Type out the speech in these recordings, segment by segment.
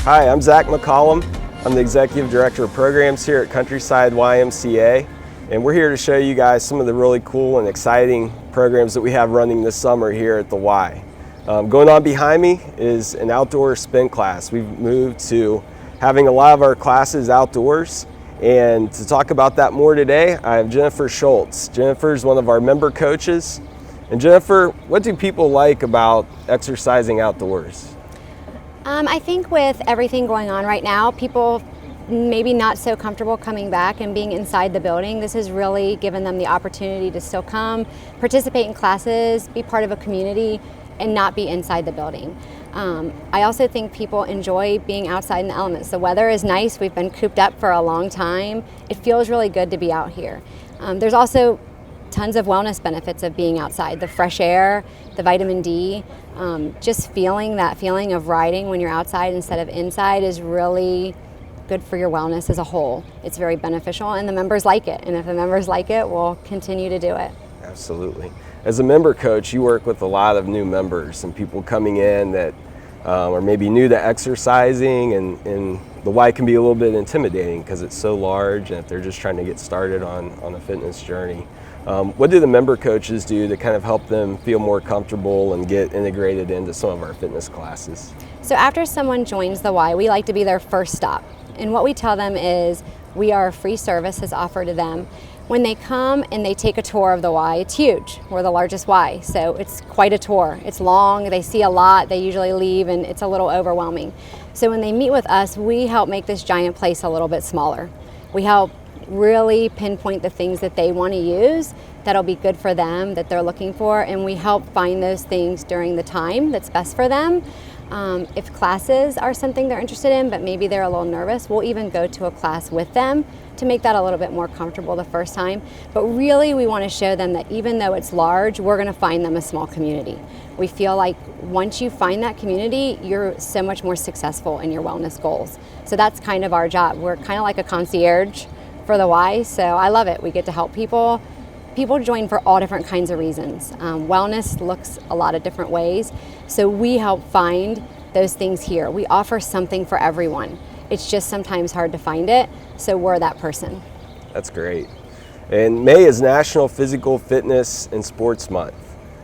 Hi, I'm Zach McCollum. I'm the Executive Director of Programs here at Countryside YMCA, and we're here to show you guys some of the really cool and exciting programs that we have running this summer here at the Y. Going on behind me is an outdoor spin class. We've moved to having a lot of our classes outdoors, and to talk about that more today, I have Jennifer Schultz. Jennifer is one of our member coaches. And Jennifer, what do people like about exercising outdoors? I think with everything going on right now, people maybe not so comfortable coming back and being inside the building. This has really given them the opportunity to still come, participate in classes, be part of a community, and not be inside the building. I also think people enjoy being outside in the elements. The weather is nice. We've been cooped up for a long time. It feels really good to be out here. There's also tons of wellness benefits of being outside. The fresh air, the vitamin D, just feeling that feeling of riding when you're outside instead of inside is really good for your wellness as a whole. It's very beneficial, and the members like it. And if the members like it, we'll continue to do it. Absolutely. As a member coach, you work with a lot of new members and people coming in that are maybe new to exercising, and the Y can be a little bit intimidating because it's so large, and if they're just trying to get started on a fitness journey. What do the member coaches do to kind of help them feel more comfortable and get integrated into some of our fitness classes? So after someone joins the Y, we like to be their first stop. And what we tell them is we are a free service is offered to them. When they come and they take a tour of the Y, it's huge. We're the largest Y, so it's quite a tour. It's long, they see a lot, they usually leave, and it's a little overwhelming. So when they meet with us, we help make this giant place a little bit smaller. We help really pinpoint the things that they want to use that'll be good for them, that they're looking for, and we help find those things during the time that's best for them. If classes are something they're interested in, but maybe they're a little nervous, we'll even go to a class with them to make that a little bit more comfortable the first time. But really, we want to show them that even though it's large, we're going to find them a small community. We feel like once you find that community, you're so much more successful in your wellness goals. So that's kind of our job. We're kind of like a concierge for the Y, so I love it. We get to help people. People join for all different kinds of reasons. Wellness looks a lot of different ways, so we help find those things here. We offer something for everyone. It's just sometimes hard to find it, so we're that person. That's great. And May is National Physical Fitness and Sports Month.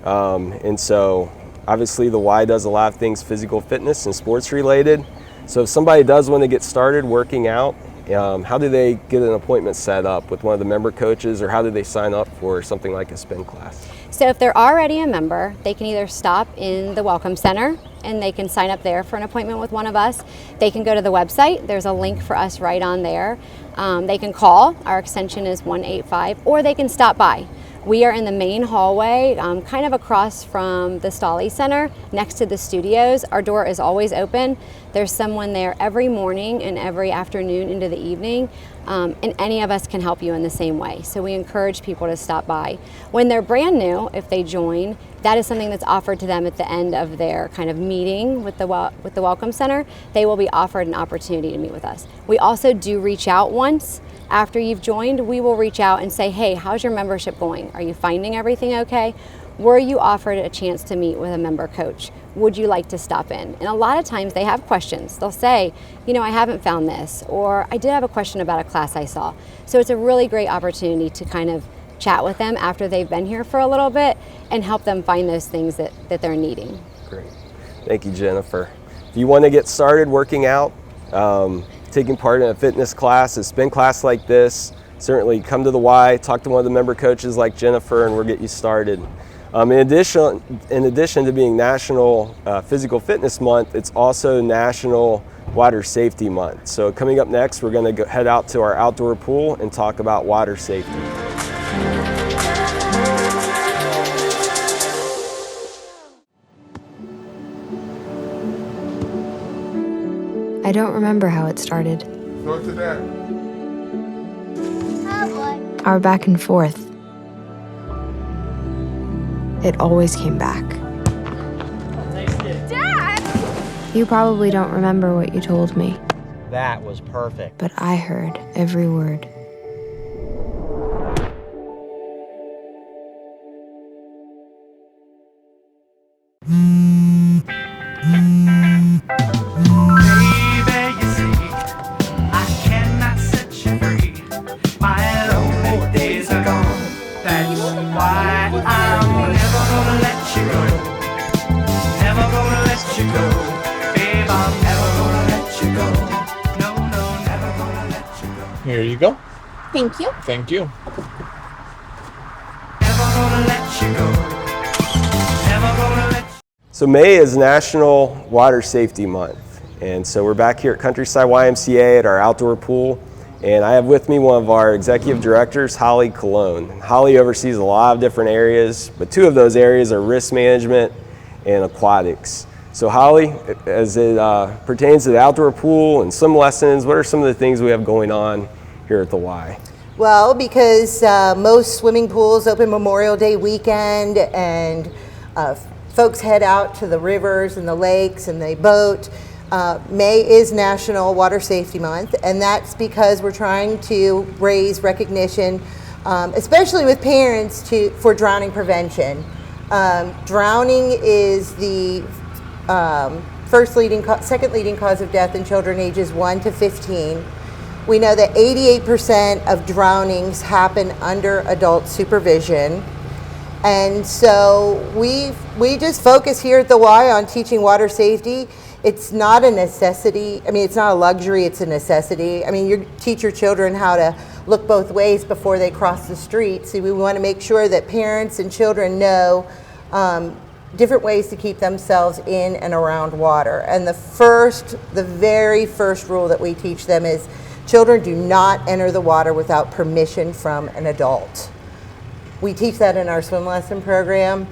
And so obviously the Y does a lot of things physical fitness and sports related. So if somebody does want to get started working out, how do they get an appointment set up with one of the member coaches, or how do they sign up for something like a spin class? So if they're already a member, they can either stop in the Welcome Center and they can sign up there for an appointment with one of us. They can go to the website. There's a link for us right on there. They can call. Our extension is 185, or they can stop by. We are in the main hallway, kind of across from the Stolly Center, next to the studios. Our door is always open. There's someone there every morning and every afternoon into the evening, and any of us can help you in the same way. So we encourage people to stop by. When they're brand new, if they join, that is something that's offered to them at the end of their kind of meeting with the Welcome Center. They will be offered an opportunity to meet with us. We also do reach out once. After you've joined, we will reach out and say, hey, how's your membership going? Are you finding everything okay? Were you offered a chance to meet with a member coach? Would you like to stop in? And a lot of times they have questions. They'll say, you know, I haven't found this, or I did have a question about a class I saw. So it's a really great opportunity to kind of chat with them after they've been here for a little bit and help them find those things that they're needing. Great. Thank you, Jennifer. If you want to get started working out, taking part in a fitness class, a spin class like this, certainly come to the Y, talk to one of the member coaches like Jennifer, and we'll get you started. In addition to being National Physical Fitness Month, it's also National Water Safety Month. So coming up next, we're going to head out to our outdoor pool and talk about water safety. I don't remember how it started. Go to that. Our back and forth. It always came back. Dad! You probably don't remember what you told me. That was perfect. But I heard every word. Baby, go. Thank you. Thank you. So May is National Water Safety Month, and so we're back here at Countryside YMCA at our outdoor pool, and I have with me one of our executive directors, Holly Colon. Holly oversees a lot of different areas, but two of those areas are risk management and aquatics. So Holly, as it pertains to the outdoor pool and swim lessons, what are some of the things we have going on here at the Y? Well, because most swimming pools open Memorial Day weekend, and folks head out to the rivers and the lakes and they boat. May is National Water Safety Month, and that's because we're trying to raise recognition, especially with parents, for drowning prevention. Drowning is the second leading cause of death in children ages 1 to 15. We know that 88% of drownings happen under adult supervision. And so we just focus here at the Y on teaching water safety. It's not a necessity. I mean, it's not a luxury, it's a necessity. I mean, you teach your children how to look both ways before they cross the street. So we want to make sure that parents and children know different ways to keep themselves in and around water. And the very first rule that we teach them is children do not enter the water without permission from an adult. We teach that in our swim lesson program.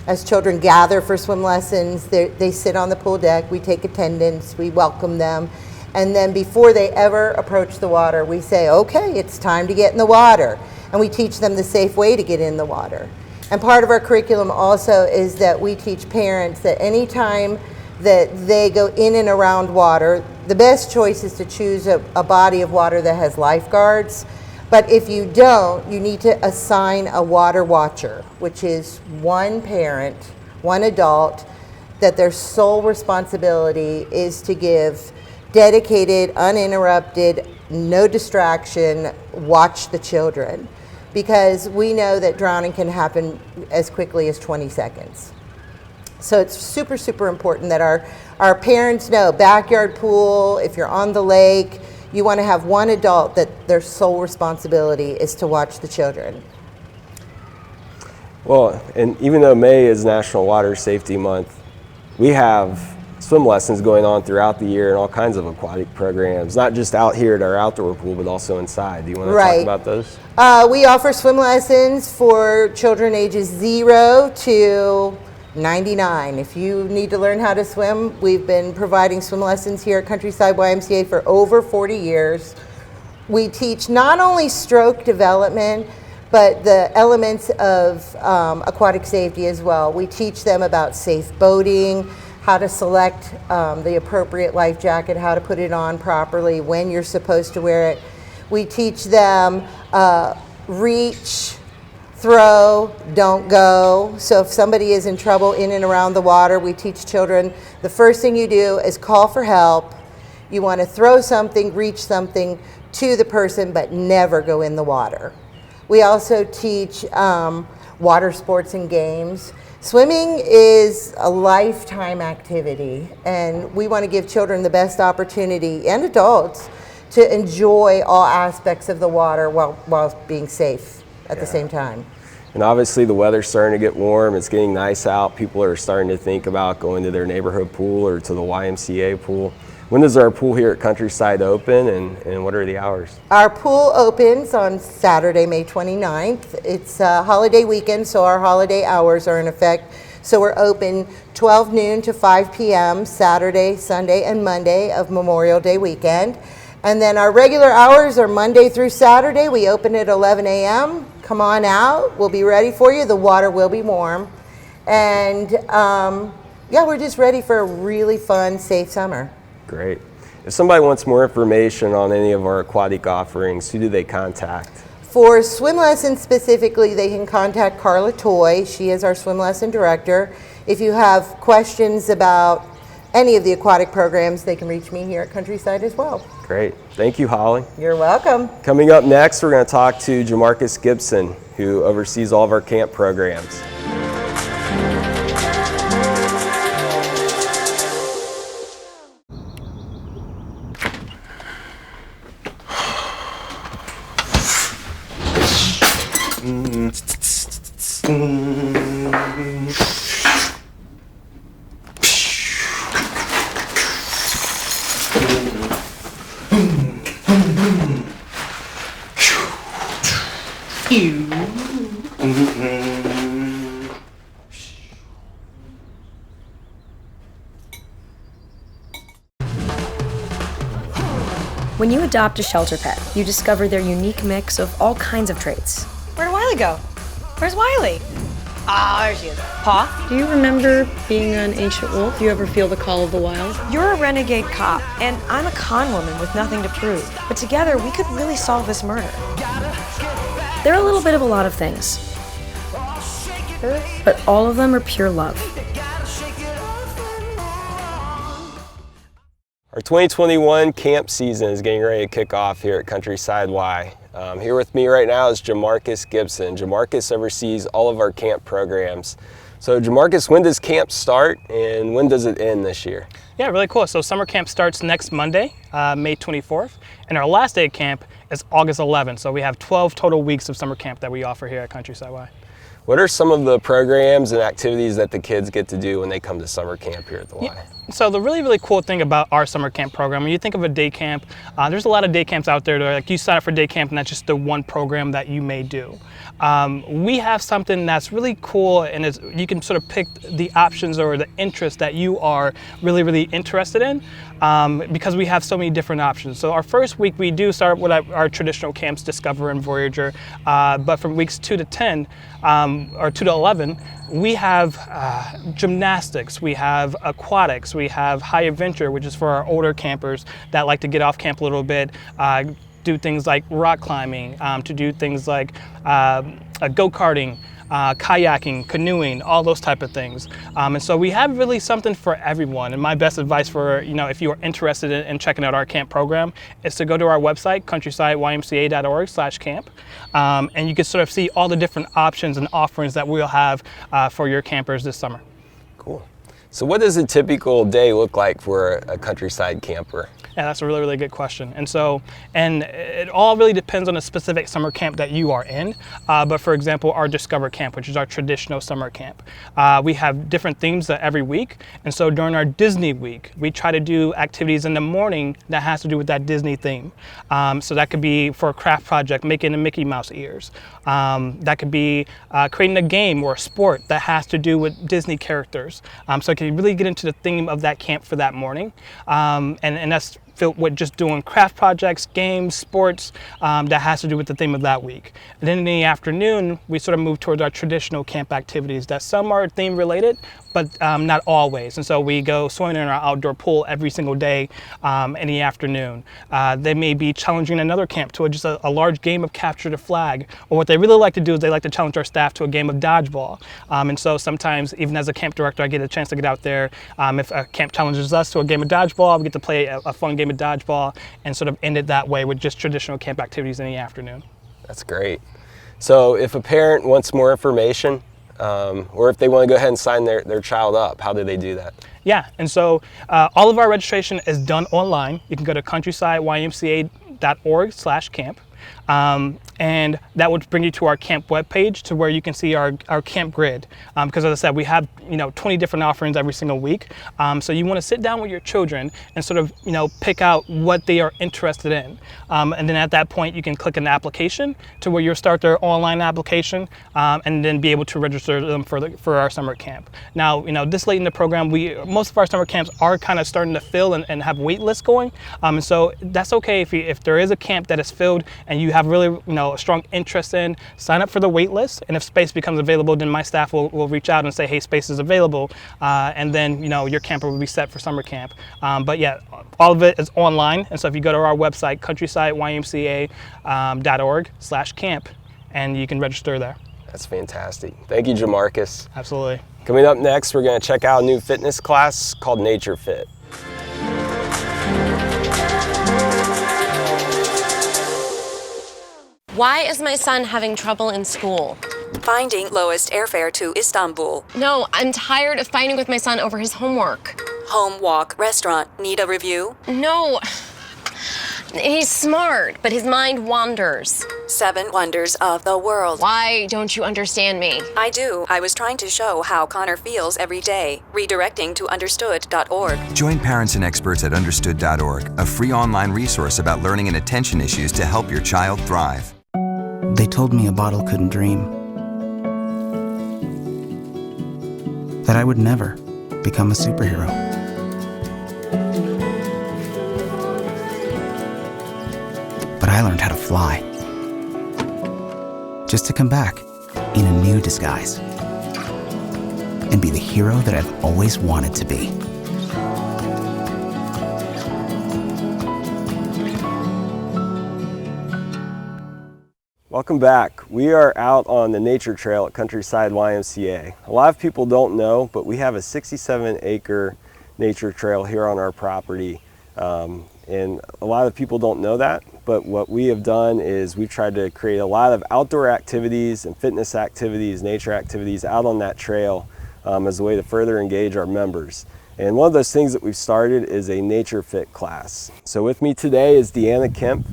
As children gather for swim lessons, they sit on the pool deck, we take attendance, we welcome them, and then before they ever approach the water, we say, okay, it's time to get in the water, and we teach them the safe way to get in the water. And part of our curriculum also is that we teach parents that anytime that they go in and around water, the best choice is to choose a body of water that has lifeguards. But if you don't, you need to assign a water watcher, which is one parent, one adult, that their sole responsibility is to give dedicated, uninterrupted, no distraction, watch the children. Because we know that drowning can happen as quickly as 20 seconds. So it's super, super important that our parents know, backyard pool, if you're on the lake, you want to have one adult that their sole responsibility is to watch the children. Well, and even though May is National Water Safety Month, we have swim lessons going on throughout the year and all kinds of aquatic programs, not just out here at our outdoor pool, but also inside. Do you want to talk about those? We offer swim lessons for children ages 0 to 99. If you need to learn how to swim, we've been providing swim lessons here at Countryside YMCA for over 40 years. We teach not only stroke development, but the elements of aquatic safety as well. We teach them about safe boating, how to select the appropriate life jacket, how to put it on properly, when you're supposed to wear it. We teach them reach, throw, don't go. So if somebody is in trouble in and around the water, we teach children the first thing you do is call for help. You want to throw something, reach something to the person, but never go in the water. We also teach water sports and games. Swimming is a lifetime activity, and we want to give children the best opportunity, and adults, to enjoy all aspects of the water while being safe at the same time. And obviously the weather's starting to get warm, it's getting nice out. People are starting to think about going to their neighborhood pool or to the YMCA pool. When does our pool here at Countryside open, and what are the hours? Our pool opens on Saturday, May 29th. It's a holiday weekend, so our holiday hours are in effect. So we're open 12 noon to 5 p.m. Saturday, Sunday, and Monday of Memorial Day weekend. And then our regular hours are Monday through Saturday. We open at 11 a.m. Come on out. We'll be ready for you. The water will be warm. And yeah, we're just ready for a really fun, safe summer. Great. If somebody wants more information on any of our aquatic offerings, who do they contact? For swim lessons specifically, they can contact Carla Toy. She is our swim lesson director. If you have questions about any of the aquatic programs, they can reach me here at Countryside as well. Great. Thank you, Holly. You're welcome. Coming up next, we're going to talk to Jamarcus Gibson, who oversees all of our camp programs. When you adopt a shelter pet, you discover their unique mix of all kinds of traits. Where'd Wiley go? Where's Wiley? Ah, there she is. Paw? Do you remember being an ancient wolf? Do you ever feel the call of the wild? You're a renegade cop, and I'm a con woman with nothing to prove. But together, we could really solve this murder. They're a little bit of a lot of things, but all of them are pure love. Our 2021 camp season is getting ready to kick off here at Countryside Y. Here with me right now is Jamarcus Gibson. Jamarcus oversees all of our camp programs. So Jamarcus, when does camp start and when does it end this year? Yeah, really cool. So summer camp starts next Monday, May 24th, and our last day of camp is August 11th. So we have 12 total weeks of summer camp that we offer here at Countryside Y. What are some of the programs and activities that the kids get to do when they come to summer camp here at the Y? Yeah. So the really cool thing about our summer camp program, when you think of a day camp, there's a lot of day camps out there that like you sign up for day camp and that's just the one program that you may do. We have something that's really cool, and you can sort of pick the options or the interests that you are really interested in, because we have so many different options. So our first week we do start with our traditional camps, Discover and Voyager, but from weeks 2 to 10, or 2 to 11, we have gymnastics, we have aquatics, we have high adventure, which is for our older campers that like to get off camp a little bit, do things like rock climbing, to do things like go-karting, kayaking, canoeing, all those type of things. And so we have really something for everyone. And my best advice for, if you are interested in checking out our camp program is to go to our website, countrysideymca.org/camp. And you can sort of see all the different options and offerings that we'll have for your campers this summer. Cool. So what does a typical day look like for a countryside camper? Yeah, that's a really good question. And it all really depends on the specific summer camp that you are in. But for example, our Discover Camp, which is our traditional summer camp, we have different themes every week. And so during our Disney week, we try to do activities in the morning that has to do with that Disney theme. So that could be for a craft project, making the Mickey Mouse ears. That could be creating a game or a sport that has to do with Disney characters. So it can really get into the theme of that camp for that morning. And that's filled with just doing craft projects, games, sports, that has to do with the theme of that week. And then in the afternoon, we sort of move towards our traditional camp activities that some are theme related, but not always. And so we go swimming in our outdoor pool every single day in the afternoon. They may be challenging another camp to just a large game of capture the flag. Or what they really like to do is they like to challenge our staff to a game of dodgeball. And so sometimes, even as a camp director, I get a chance to get out there. If a camp challenges us to a game of dodgeball, we get to play a fun game of dodgeball and sort of end it that way with just traditional camp activities in the afternoon. That's great. So if a parent wants more information, or if they want to go ahead and sign their child up, how do they do that? Yeah, and so all of our registration is done online. You can go to countrysideymca.org/camp. And that would bring you to our camp webpage to where you can see our camp grid. Because as I said, we have 20 different offerings every single week. So you want to sit down with your children and sort of pick out what they are interested in. And then at that point you can click an application to where you'll start their online application, and then be able to register them for our summer camp. Now this late in the program, most of our summer camps are kind of starting to fill and have wait lists going. And so that's okay if there is a camp that is filled and you have really a strong interest in, sign up for the wait list, and if space becomes available, then my staff will reach out and say, hey, space is available, and then your camper will be set for summer camp. But yeah, all of it is online, and so if you go to our website, countrysideymca.org/camp, and you can register there. That's fantastic. Thank you, Jamarcus. Absolutely. Coming up next, we're going to check out a new fitness class called Nature Fit. Why is my son having trouble in school? Finding lowest airfare to Istanbul. No, I'm tired of fighting with my son over his homework. Home, walk, restaurant. Need a review? No. He's smart, but his mind wanders. 7 Wonders of the World. Why don't you understand me? I do. I was trying to show how Connor feels every day. Redirecting to understood.org. Join parents and experts at understood.org, a free online resource about learning and attention issues to help your child thrive. They told me a bottle couldn't dream. That I would never become a superhero. But I learned how to fly. Just to come back in a new disguise. And be the hero that I've always wanted to be. Welcome back. We are out on the nature trail at Countryside YMCA. A lot of people don't know, but we have a 67-acre nature trail here on our property. And a lot of people don't know that, but what we have done is we've tried to create a lot of outdoor activities and fitness activities, nature activities out on that trail as a way to further engage our members. And one of those things that we've started is a Nature Fit class. So with me today is Deanna Kemp.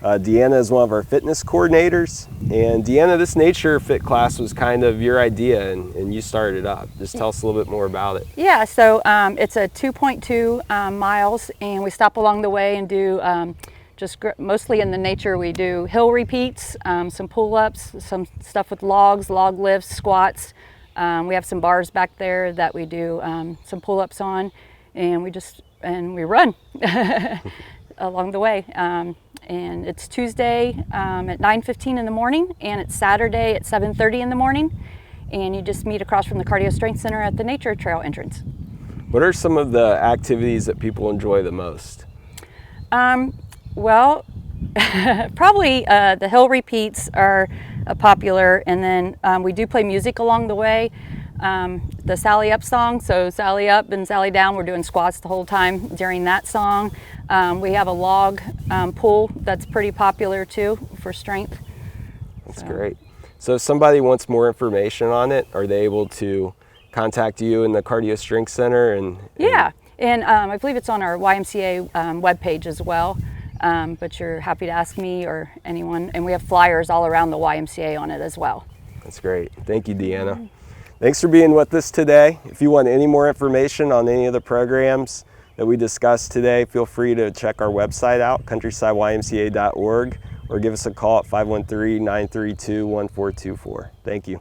Deanna is one of our fitness coordinators. And Deanna, this Nature Fit class was kind of your idea and you started it up. Just tell us a little bit more about it. Yeah, so it's a 2.2 miles and we stop along the way and do mostly in the nature. We do hill repeats, some pull-ups, some stuff with logs, log lifts, squats. We have some bars back there that we do some pull-ups on, and we run along the way. And it's Tuesday at 9:15 in the morning, and it's Saturday at 7:30 in the morning. And you just meet across from the Cardio Strength Center at the Nature Trail entrance. What are some of the activities that people enjoy the most? Well, probably the hill repeats are popular, and then we do play music along the way. The Sally Up song, so Sally Up and Sally Down, we're doing squats the whole time during that song. We have a log pull that's pretty popular too for strength. That's great. So if somebody wants more information on it, are they able to contact you in the Cardio Strength Center? Yeah, and I believe it's on our YMCA webpage as well. But you're happy to ask me or anyone, and we have flyers all around the YMCA on it as well. That's great. Thank you, Deanna. Thanks for being with us today. If you want any more information on any of the programs that we discussed today, feel free to check our website out, countrysideymca.org, or give us a call at 513-932-1424. Thank you.